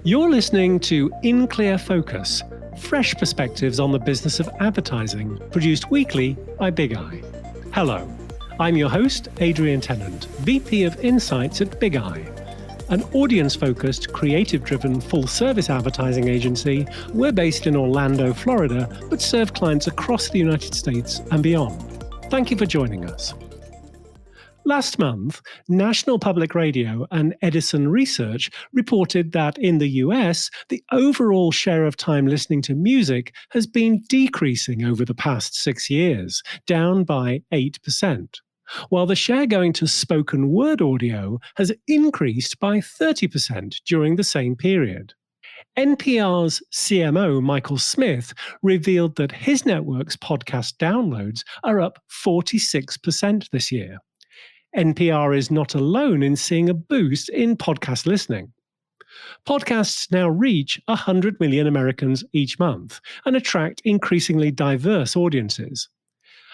You're listening to In Clear Focus, fresh perspectives on the business of advertising, produced weekly by Big Eye. Hello, I'm your host, Adrian Tennant, VP of Insights at Big Eye, an audience-focused, creative-driven, full-service advertising agency. We're based in Orlando, Florida, but serve clients across the United States and beyond. Thank you for joining us. Last month, National Public Radio and Edison Research reported that in the US, the overall share of time listening to music has been decreasing over the past 6 years, down by 8%, while the share going to spoken word audio has increased by 30% during the same period. NPR's CMO, Michael Smith, revealed that his network's podcast downloads are up 46% this year. NPR is not alone in seeing a boost in podcast listening. Podcasts now reach 100 million Americans each month and attract increasingly diverse audiences.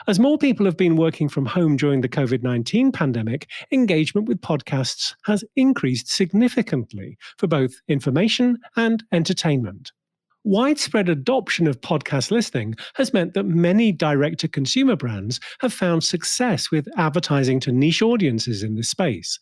As more people have been working from home during the COVID-19 pandemic, engagement with podcasts has increased significantly for both information and entertainment. Widespread adoption of podcast listening has meant that many direct-to-consumer brands have found success with advertising to niche audiences in this space.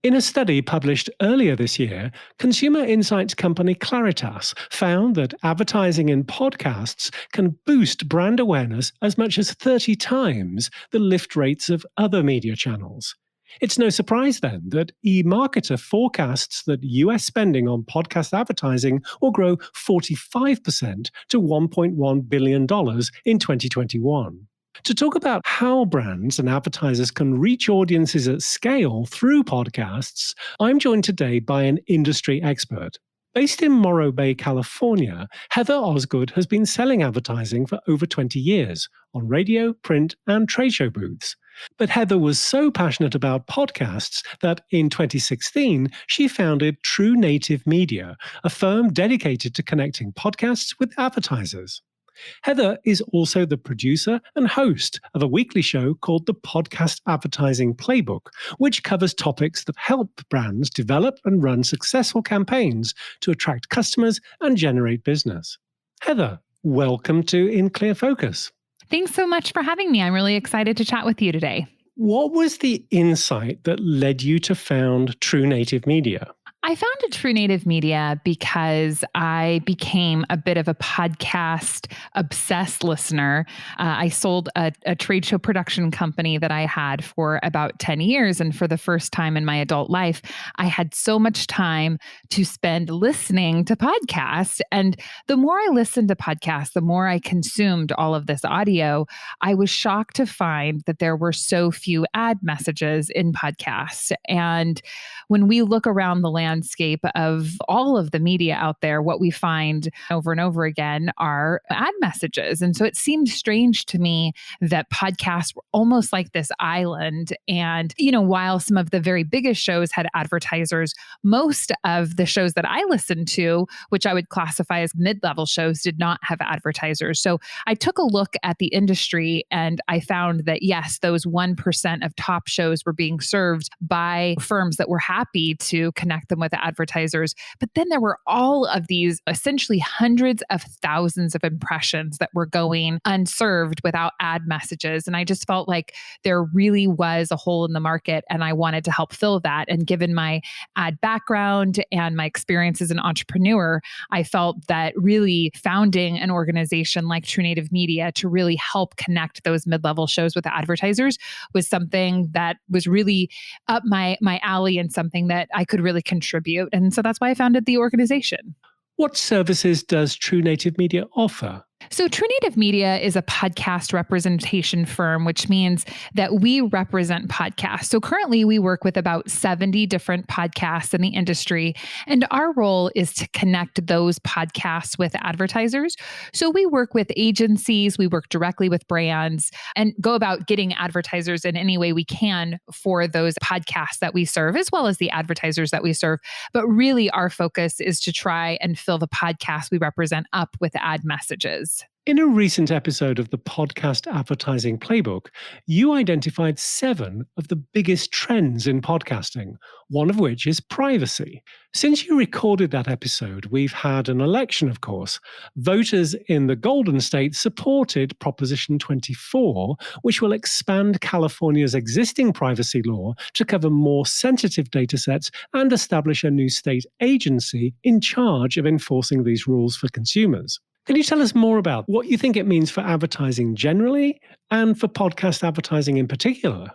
In a study published earlier this year, consumer insights company Claritas found that advertising in podcasts can boost brand awareness as much as 30 times the lift rates of other media channels. It's no surprise then that eMarketer forecasts that US spending on podcast advertising will grow 45% to $1.1 billion in 2021. To talk about how brands and advertisers can reach audiences at scale through podcasts, I'm joined today by an industry expert. Based in Morro Bay, California, Heather Osgood has been selling advertising for over 20 years on radio, print, and trade show booths. But Heather was so passionate about podcasts that in 2016, she founded True Native Media, a firm dedicated to connecting podcasts with advertisers. Heather is also the producer and host of a weekly show called the Podcast Advertising Playbook, which covers topics that help brands develop and run successful campaigns to attract customers and generate business. Heather, welcome to In Clear Focus. Thanks so much for having me. I'm really excited to chat with you today. What was the insight that led you to found True Native Media? I founded True Native Media because I became a bit of a podcast-obsessed listener. I sold a trade show production company that I had for about 10 years. And for the first time in my adult life, I had so much time to spend listening to podcasts. And the more I listened to podcasts, the more I consumed all of this audio, I was shocked to find that there were so few ad messages in podcasts. And when we look around the landscape of all of the media out there, what we find over and over again are ad messages. And so it seemed strange to me that podcasts were almost like this island. And, while some of the very biggest shows had advertisers, most of the shows that I listened to, which I would classify as mid-level shows, did not have advertisers. So I took a look at the industry and I found that, yes, those 1% of top shows were being served by firms that were happy to connect them with advertisers. But then there were all of these essentially hundreds of thousands of impressions that were going unserved without ad messages. And I just felt like there really was a hole in the market and I wanted to help fill that. And given my ad background and my experience as an entrepreneur, I felt that really founding an organization like True Native Media to really help connect those mid-level shows with advertisers was something that was really up my alley and something that I could really contribute. And so that's why I founded the organization. What services does True Native Media offer? So True Native Media is a podcast representation firm, which means that we represent podcasts. So currently we work with about 70 different podcasts in the industry, and our role is to connect those podcasts with advertisers. So we work with agencies, we work directly with brands, and go about getting advertisers in any way we can for those podcasts that we serve, as well as the advertisers that we serve. But really our focus is to try and fill the podcasts we represent up with ad messages. In a recent episode of the Podcast Advertising Playbook, you identified 7 of the biggest trends in podcasting, one of which is privacy. Since you recorded that episode, we've had an election, of course. Voters in the Golden State supported Proposition 24, which will expand California's existing privacy law to cover more sensitive data sets and establish a new state agency in charge of enforcing these rules for consumers. Can you tell us more about what you think it means for advertising generally and for podcast advertising in particular?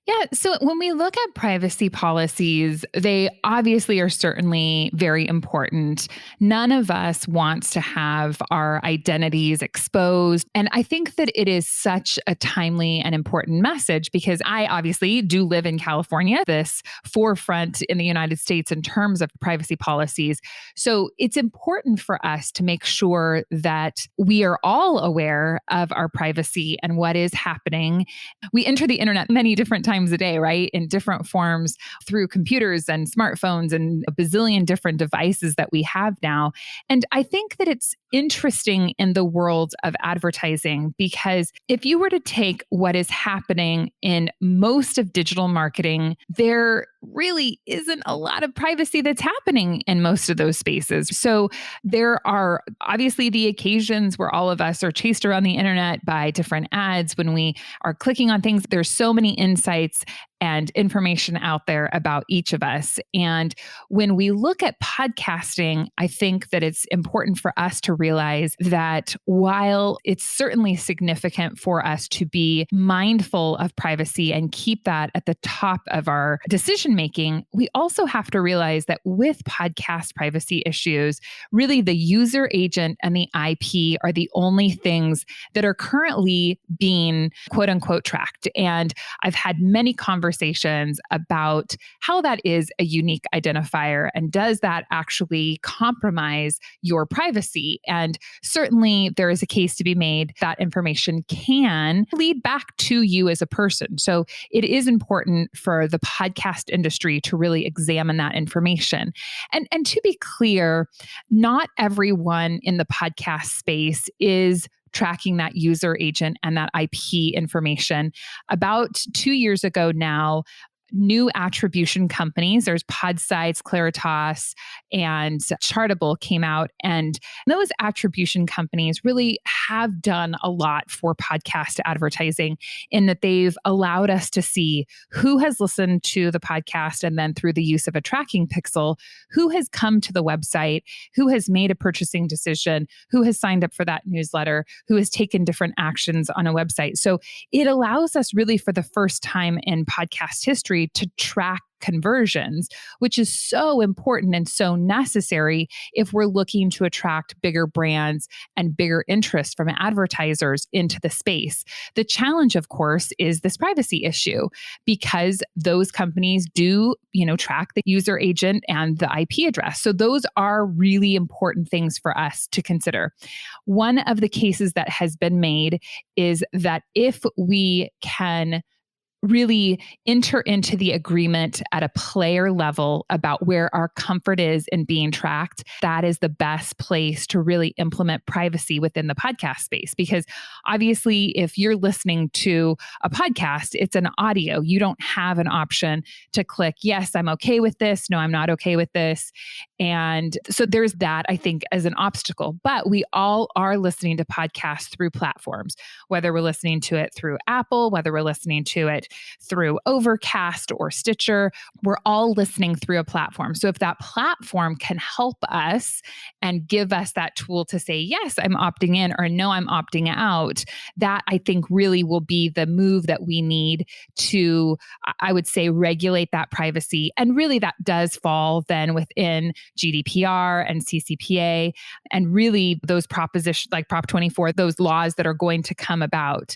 Yeah. So when we look at privacy policies, they obviously are certainly very important. None of us wants to have our identities exposed. And I think that it is such a timely and important message because I obviously do live in California, this forefront in the United States in terms of privacy policies. So it's important for us to make sure that we are all aware of our privacy and what is happening. We enter the internet many different times a day, right? In different forms through computers and smartphones and a bazillion different devices that we have now. And I think that it's interesting in the world of advertising because if you were to take what is happening in most of digital marketing, there really isn't a lot of privacy that's happening in most of those spaces. So there are obviously the occasions where all of us are chased around the internet by different ads when we are clicking on things. There's so many insights and information out there about each of us. And when we look at podcasting, I think that it's important for us to realize that while it's certainly significant for us to be mindful of privacy and keep that at the top of our decision making, we also have to realize that with podcast privacy issues, really the user agent and the IP are the only things that are currently being quote unquote tracked. And I've had many conversations about how that is a unique identifier and does that actually compromise your privacy? And certainly there is a case to be made that information can lead back to you as a person. So it is important for the podcast industry to really examine that information. And to be clear, not everyone in the podcast space is tracking that user agent and that IP information. About 2 years ago now, new attribution companies, there's Podsights, Claritas, and Chartable came out. And those attribution companies really have done a lot for podcast advertising in that they've allowed us to see who has listened to the podcast and then through the use of a tracking pixel, who has come to the website, who has made a purchasing decision, who has signed up for that newsletter, who has taken different actions on a website. So it allows us really for the first time in podcast history to track conversions, which is so important and so necessary if we're looking to attract bigger brands and bigger interest from advertisers into the space. The challenge, of course, is this privacy issue because those companies do, track the user agent and the IP address. So those are really important things for us to consider. One of the cases that has been made is that if we can really enter into the agreement at a player level about where our comfort is in being tracked, that is the best place to really implement privacy within the podcast space. Because obviously, if you're listening to a podcast, it's an audio. You don't have an option to click, yes, I'm okay with this. No, I'm not okay with this. And so there's that, I think, as an obstacle. But we all are listening to podcasts through platforms, whether we're listening to it through Apple, whether we're listening to it through Overcast or Stitcher. We're all listening through a platform. So if that platform can help us and give us that tool to say, yes, I'm opting in or no, I'm opting out, that I think really will be the move that we need to, I would say, regulate that privacy. And really that does fall then within GDPR and CCPA and really those propositions like Prop 24, those laws that are going to come about.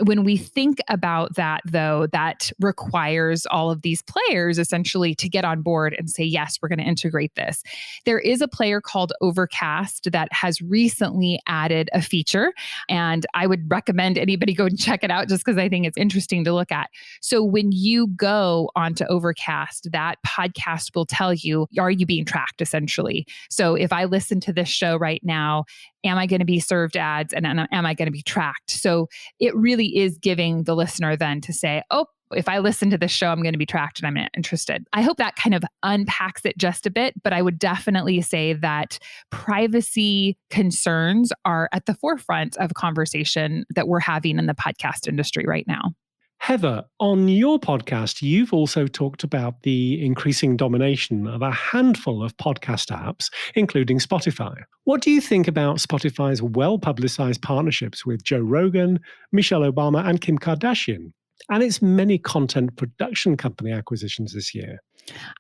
when we think about that, though, that requires all of these players essentially to get on board and say, yes, we're going to integrate this. There is a player called Overcast that has recently added a feature, and I would recommend anybody go and check it out just because I think it's interesting to look at. So when you go onto Overcast, that podcast will tell you, are you being tracked essentially? So if I listen to this show right now, am I going to be served ads and am I going to be tracked? So it really is giving the listener then to say, oh, if I listen to this show, I'm going to be tracked and I'm not interested. I hope that kind of unpacks it just a bit, but I would definitely say that privacy concerns are at the forefront of conversation that we're having in the podcast industry right now. Heather, on your podcast, you've also talked about the increasing domination of a handful of podcast apps, including Spotify. What do you think about Spotify's well-publicized partnerships with Joe Rogan, Michelle Obama, and Kim Kardashian, and its many content production company acquisitions this year?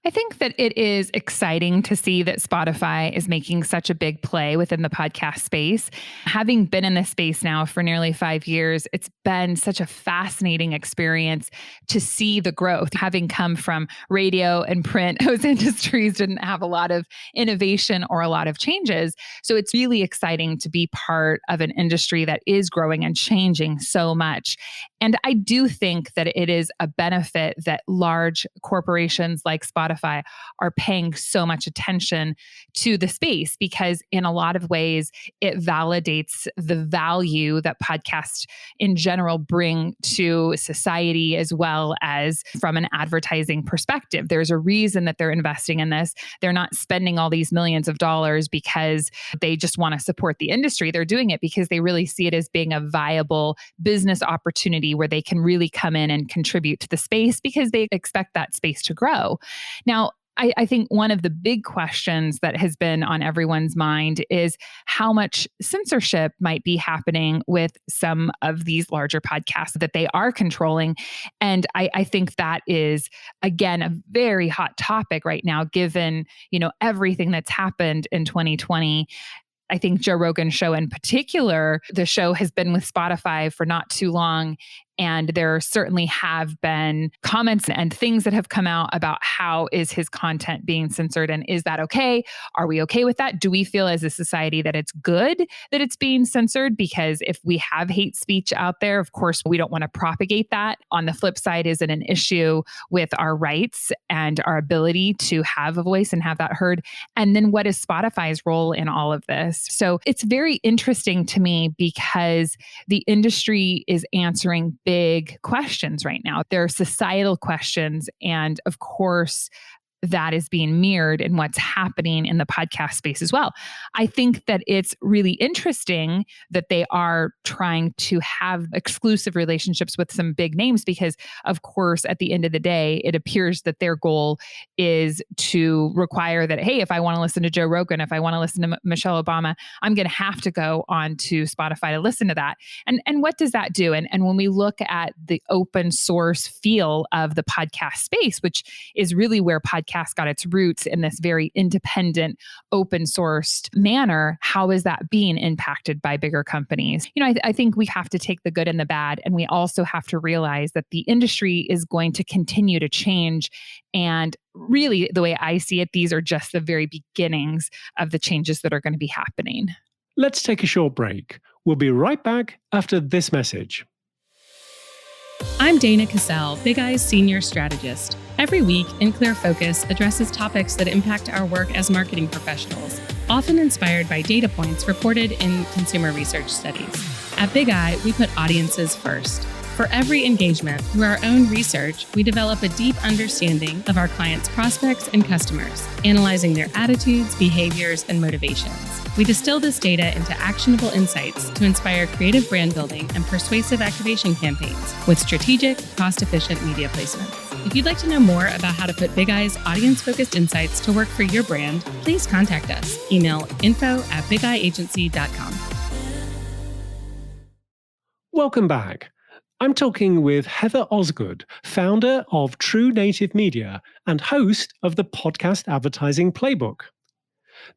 I think that it is exciting to see that Spotify is making such a big play within the podcast space. Having been in this space now for nearly 5 years, it's been such a fascinating experience to see the growth. Having come from radio and print, those industries didn't have a lot of innovation or a lot of changes. So it's really exciting to be part of an industry that is growing and changing so much. And I do think that it is a benefit that large corporations like Spotify are paying so much attention to the space, because in a lot of ways, it validates the value that podcasts in general bring to society, as well as from an advertising perspective. There's a reason that they're investing in this. They're not spending all these millions of dollars because they just want to support the industry. They're doing it because they really see it as being a viable business opportunity where they can really come in and contribute to the space because they expect that space to grow. Now, I think one of the big questions that has been on everyone's mind is how much censorship might be happening with some of these larger podcasts that they are controlling. And I think that is, again, a very hot topic right now, given, everything that's happened in 2020. I think Joe Rogan's show in particular, the show has been with Spotify for not too long. And there certainly have been comments and things that have come out about how is his content being censored, and is that okay? Are we okay with that? Do we feel as a society that it's good that it's being censored? Because if we have hate speech out there, of course, we don't want to propagate that. On the flip side, is it an issue with our rights and our ability to have a voice and have that heard? And then what is Spotify's role in all of this? So it's very interesting to me because the industry is answering big questions right now. There are societal questions. And of course, that is being mirrored in what's happening in the podcast space as well. I think that it's really interesting that they are trying to have exclusive relationships with some big names because, of course, at the end of the day, it appears that their goal is to require that, hey, if I want to listen to Joe Rogan, if I want to listen to Michelle Obama, I'm going to have to go on to Spotify to listen to that. And what does that do? And when we look at the open source feel of the podcast space, which is really where podcast got its roots in this very independent, open sourced manner, how is that being impacted by bigger companies? I think we have to take the good and the bad, and we also have to realize that the industry is going to continue to change. And really, the way I see it, these are just the very beginnings of the changes that are going to be happening. Let's take a short break. We'll be right back after this message. I'm Dana Cassell, Big Eye's senior strategist. Every week, In Clear Focus addresses topics that impact our work as marketing professionals, often inspired by data points reported in consumer research studies. At Big Eye, we put audiences first. For every engagement, through our own research, we develop a deep understanding of our clients' prospects and customers, analyzing their attitudes, behaviors, and motivations. We distill this data into actionable insights to inspire creative brand building and persuasive activation campaigns with strategic, cost-efficient media placements. If you'd like to know more about how to put Big Eye's audience-focused insights to work for your brand, please contact us. Email info@bigeyeagency.com. Welcome back. I'm talking with Heather Osgood, founder of True Native Media and host of the Podcast Advertising Playbook.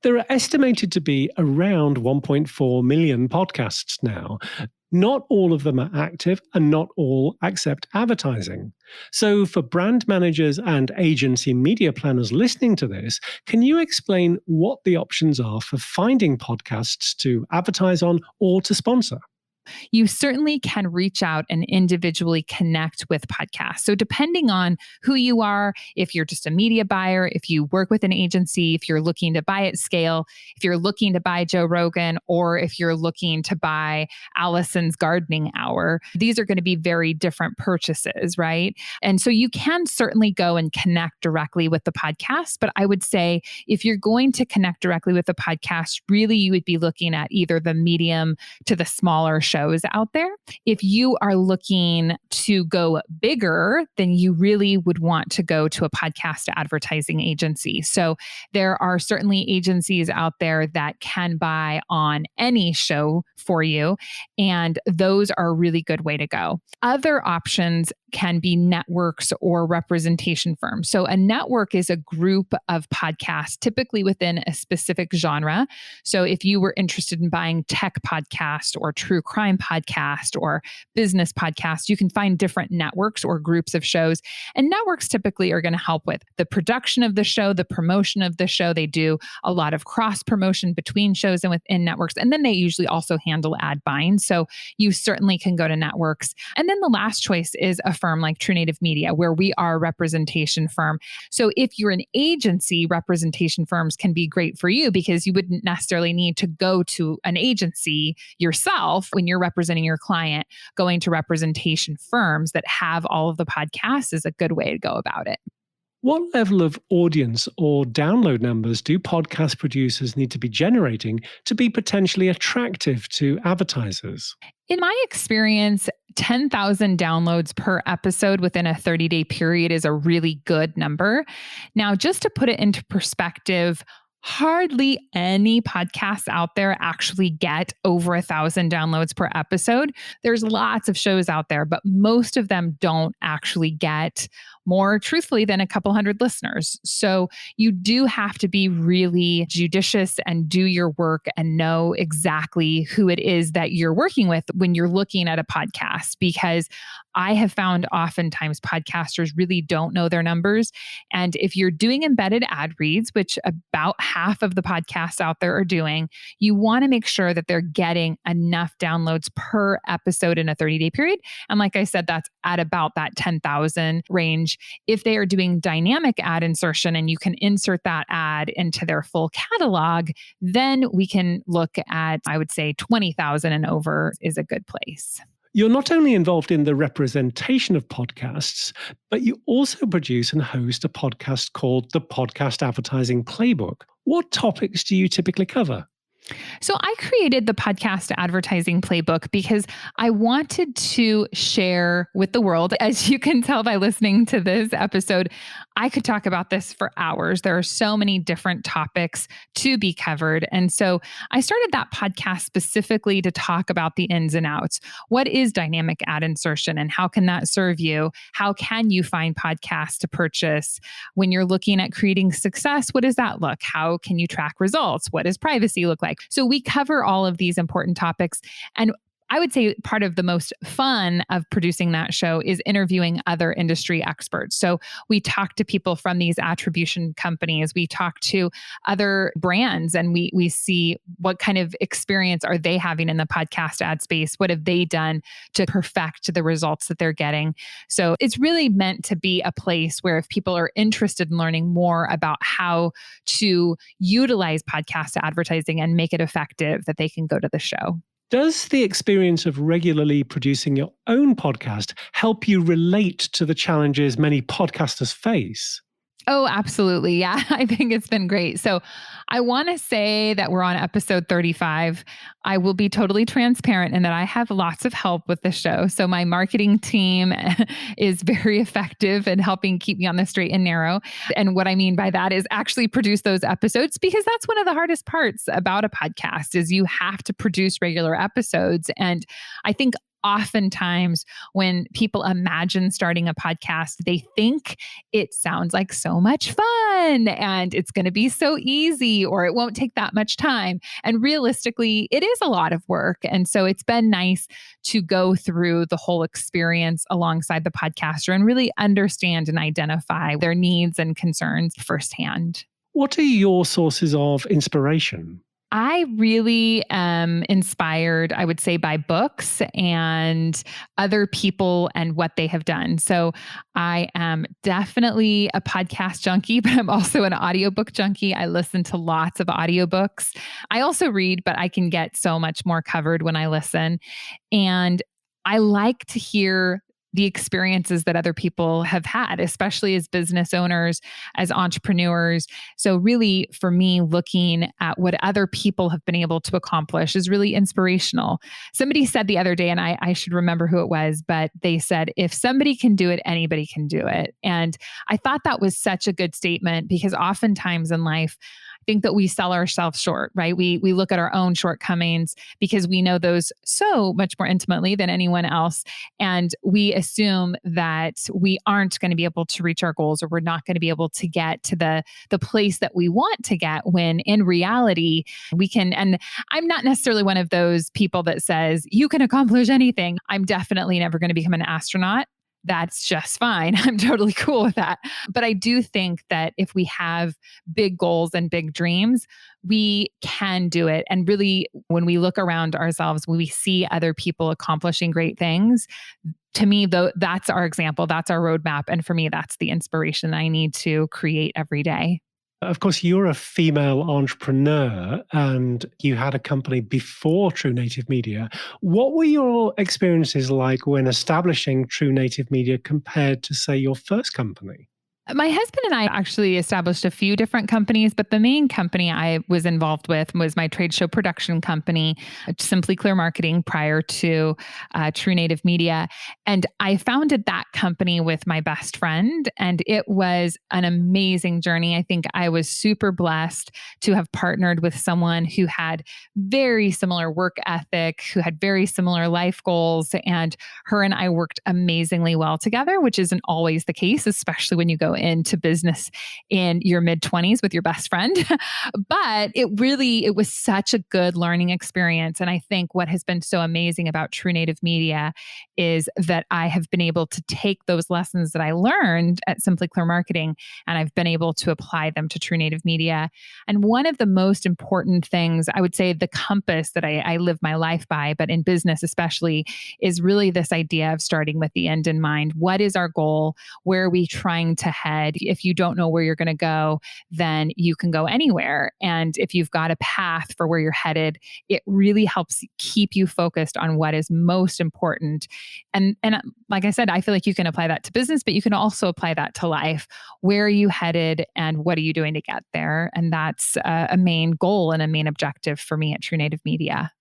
There are estimated to be around 1.4 million podcasts now. Not all of them are active and not all accept advertising. So for brand managers and agency media planners listening to this, can you explain what the options are for finding podcasts to advertise on or to sponsor? You certainly can reach out and individually connect with podcasts. So, depending on who you are, if you're just a media buyer, if you work with an agency, if you're looking to buy at scale, if you're looking to buy Joe Rogan, or if you're looking to buy Allison's Gardening Hour, these are going to be very different purchases, right? And so, you can certainly go and connect directly with the podcast. But I would say if you're going to connect directly with the podcast, really you would be looking at either the medium to the smaller shows out there. If you are looking to go bigger, then you really would want to go to a podcast advertising agency. So there are certainly agencies out there that can buy on any show for you, and those are a really good way to go. Other options can be networks or representation firms. So a network is a group of podcasts, typically within a specific genre. So if you were interested in buying tech podcast or true crime podcast or business podcast, you can find different networks or groups of shows. And networks typically are going to help with the production of the show, the promotion of the show. They do a lot of cross promotion between shows and within networks. And then they usually also handle ad buying. So you certainly can go to networks. And then the last choice is a firm like True Native Media, where we are a representation firm. So if you're an agency, representation firms can be great for you because you wouldn't necessarily need to go to an agency yourself when you're representing your client. Going to representation firms that have all of the podcasts is a good way to go about it. What level of audience or download numbers do podcast producers need to be generating to be potentially attractive to advertisers? In my experience, 10,000 downloads per episode within a 30-day period is a really good number. Now, just to put it into perspective, hardly any podcasts out there actually get over 1,000 downloads per episode. There's lots of shows out there, but most of them don't actually get more, truthfully, than a couple hundred listeners. So you do have to be really judicious and do your work and know exactly who it is that you're working with when you're looking at a podcast, because I have found oftentimes podcasters really don't know their numbers. And if you're doing embedded ad reads, which about half of the podcasts out there are doing, you want to make sure that they're getting enough downloads per episode in a 30-day period. And like I said, that's at about that 10,000 range. If they are doing dynamic ad insertion and you can insert that ad into their full catalog, then we can look at, I would say 20,000 and over is a good place. You're not only involved in the representation of podcasts, but you also produce and host a podcast called the Podcast Advertising Playbook. What topics do you typically cover? So I created the Podcast Advertising Playbook because I wanted to share with the world. As you can tell by listening to this episode, I could talk about this for hours. There are so many different topics to be covered. And so I started that podcast specifically to talk about the ins and outs. What is dynamic ad insertion and how can that serve you? How can you find podcasts to purchase? When you're looking at creating success, what does that look? How can you track results? What does privacy look like? So we cover all of these important topics. And I would say part of the most fun of producing that show is interviewing other industry experts. So we talk to people from these attribution companies. We talk to other brands and we see what kind of experience are they having in the podcast ad space? What have they done to perfect the results that they're getting? So it's really meant to be a place where if people are interested in learning more about how to utilize podcast advertising and make it effective, that they can go to the show. Does the experience of regularly producing your own podcast help you relate to the challenges many podcasters face? Oh, absolutely. Yeah, I think it's been great. So I want to say that we're on episode 35. I will be totally transparent in that I have lots of help with the show. So my marketing team is very effective in helping keep me on the straight and narrow. And what I mean by that is actually produce those episodes, because that's one of the hardest parts about a podcast is you have to produce regular episodes. And I think oftentimes when people imagine starting a podcast, they think it sounds like so much fun fun and it's going to be so easy, or it won't take that much time. And realistically, it is a lot of work. And so it's been nice to go through the whole experience alongside the podcaster and really understand and identify their needs and concerns firsthand. What are your sources of inspiration? I really am inspired, I would say, by books and other people and what they have done. So I am definitely a podcast junkie, but I'm also an audiobook junkie. I listen to lots of audiobooks. I also read, but I can get so much more covered when I listen. And I like to hear the experiences that other people have had, especially as business owners, as entrepreneurs. So really, for me, looking at what other people have been able to accomplish is really inspirational. Somebody said the other day, and I should remember who it was, but they said, if somebody can do it, anybody can do it. And I thought that was such a good statement, because oftentimes in life, I think that we sell ourselves short, right? We look at our own shortcomings because we know those so much more intimately than anyone else. And we assume that we aren't going to be able to reach our goals, or we're not going to be able to get to the place that we want to get, when in reality, we can. And I'm not necessarily one of those people that says you can accomplish anything. I'm definitely never going to become an astronaut. That's just fine. I'm totally cool with that. But I do think that if we have big goals and big dreams, we can do it. And really, when we look around ourselves, when we see other people accomplishing great things, to me, though, that's our example, that's our roadmap. And for me, that's the inspiration I need to create every day. Of course, you're a female entrepreneur and you had a company before True Native Media. What were your experiences like when establishing True Native Media compared to, say, your first company? My husband and I actually established a few different companies, but the main company I was involved with was my trade show production company, Simply Clear Marketing, prior to True Native Media. And I founded that company with my best friend, and it was an amazing journey. I think I was super blessed to have partnered with someone who had very similar work ethic, who had very similar life goals, and her and I worked amazingly well together, which isn't always the case, especially when you go into business in your mid-20s with your best friend. But it was such a good learning experience. And I think what has been so amazing about True Native Media is that I have been able to take those lessons that I learned at Simply Clear Marketing, and I've been able to apply them to True Native Media. And one of the most important things, I would say the compass that I live my life by, but in business especially, is really this idea of starting with the end in mind. What is our goal? Where are we trying to head? If you don't know where you're going to go, then you can go anywhere. And if you've got a path for where you're headed, it really helps keep you focused on what is most important. And like I said, I feel like you can apply that to business, but you can also apply that to life. Where are you headed and what are you doing to get there? And that's a main goal and a main objective for me at True Native Media.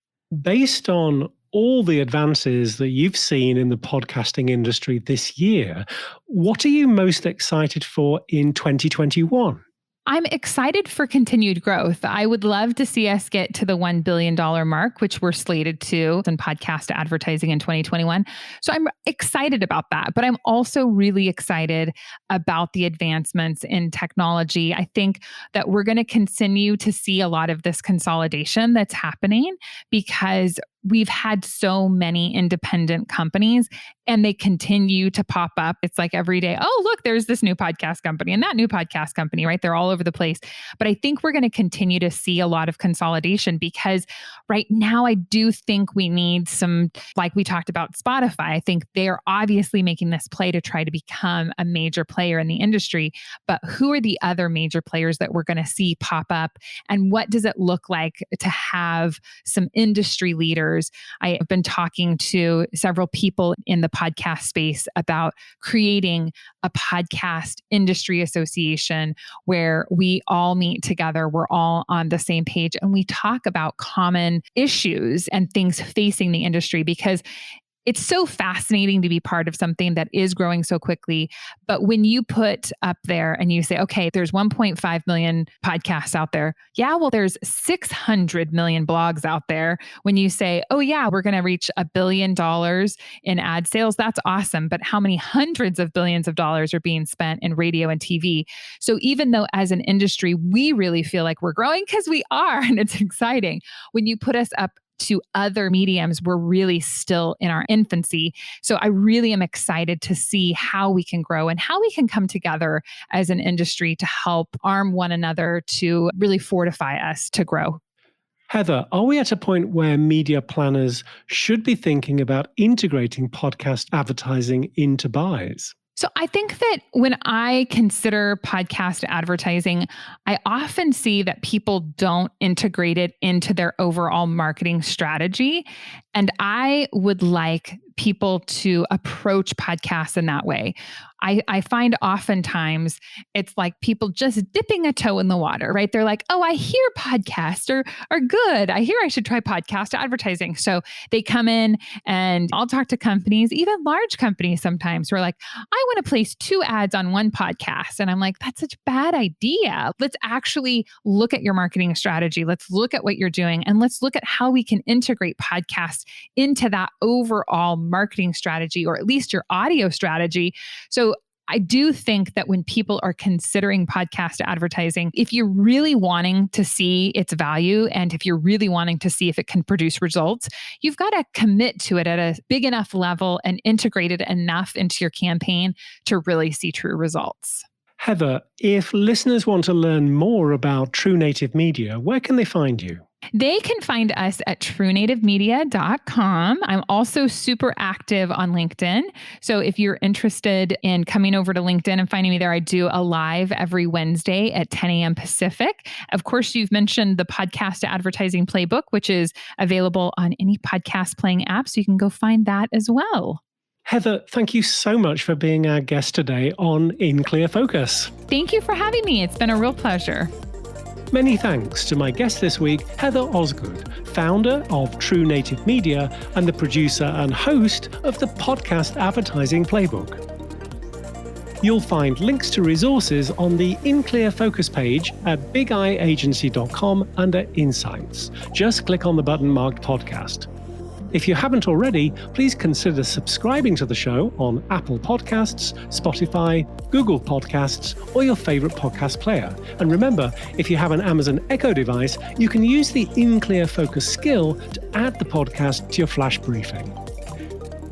Based on all the advances that you've seen in the podcasting industry this year, what are you most excited for in 2021? I'm excited for continued growth. I would love to see us get to the $1 billion mark, which we're slated to in podcast advertising in 2021. So I'm excited about that. But I'm also really excited about the advancements in technology. I think that we're going to continue to see a lot of this consolidation that's happening because we've had so many independent companies and they continue to pop up. It's like every day, oh, look, there's this new podcast company and that new podcast company, right? They're all over the place. But I think we're going to continue to see a lot of consolidation because right now I do think we need some, like we talked about Spotify. I think they are obviously making this play to try to become a major player in the industry. But who are the other major players that we're going to see pop up? And what does it look like to have some industry leaders? I have been talking to several people in the podcast space about creating a podcast industry association where we all meet together, we're all on the same page, and we talk about common issues and things facing the industry. Because It's so fascinating to be part of something that is growing so quickly. But when you put up there and you say, okay, there's 1.5 million podcasts out there. Yeah, well, there's 600 million blogs out there. When you say, oh yeah, we're going to reach $1 billion in ad sales, that's awesome. But how many hundreds of billions of dollars are being spent in radio and TV? So even though as an industry, we really feel like we're growing, because we are, and it's exciting, when you put us up to other mediums, we're really still in our infancy. So I really am excited to see how we can grow and how we can come together as an industry to help arm one another to really fortify us to grow. Heather, are we at a point where media planners should be thinking about integrating podcast advertising into buys? So I think that when I consider podcast advertising, I often see that people don't integrate it into their overall marketing strategy. And I would like people to approach podcasts in that way. I find oftentimes it's like people just dipping a toe in the water, right? They're like, oh, I hear podcasts are good. I hear I should try podcast advertising. So they come in and I'll talk to companies, even large companies sometimes, who are like, I want to place 2 ads on one podcast. And I'm like, that's such a bad idea. Let's actually look at your marketing strategy. Let's look at what you're doing. And let's look at how we can integrate podcasts into that overall marketing strategy, or at least your audio strategy. So I do think that when people are considering podcast advertising, if you're really wanting to see its value and if you're really wanting to see if it can produce results, you've got to commit to it at a big enough level and integrate it enough into your campaign to really see true results. Heather, if listeners want to learn more about True Native Media, where can they find you? They can find us at truenativemedia.com. I'm also super active on LinkedIn. So if you're interested in coming over to LinkedIn and finding me there, I do a live every Wednesday at 10 a.m. Pacific. Of course, you've mentioned the Podcast Advertising Playbook, which is available on any podcast playing app. So you can go find that as well. Heather, thank you so much for being our guest today on In Clear Focus. Thank you for having me. It's been a real pleasure. Many thanks to my guest this week, Heather Osgood, founder of True Native Media and the producer and host of the Podcast Advertising Playbook. You'll find links to resources on the In Clear Focus page at bigeyeagency.com under Insights. Just click on the button marked Podcast. If you haven't already, please consider subscribing to the show on Apple Podcasts, Spotify, Google Podcasts, or your favorite podcast player. And remember, if you have an Amazon Echo device, you can use the In Clear Focus skill to add the podcast to your flash briefing.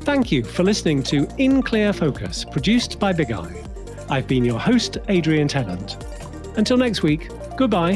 Thank you for listening to In Clear Focus, produced by Big Eye. I've been your host, Adrian Tennant. Until next week, goodbye.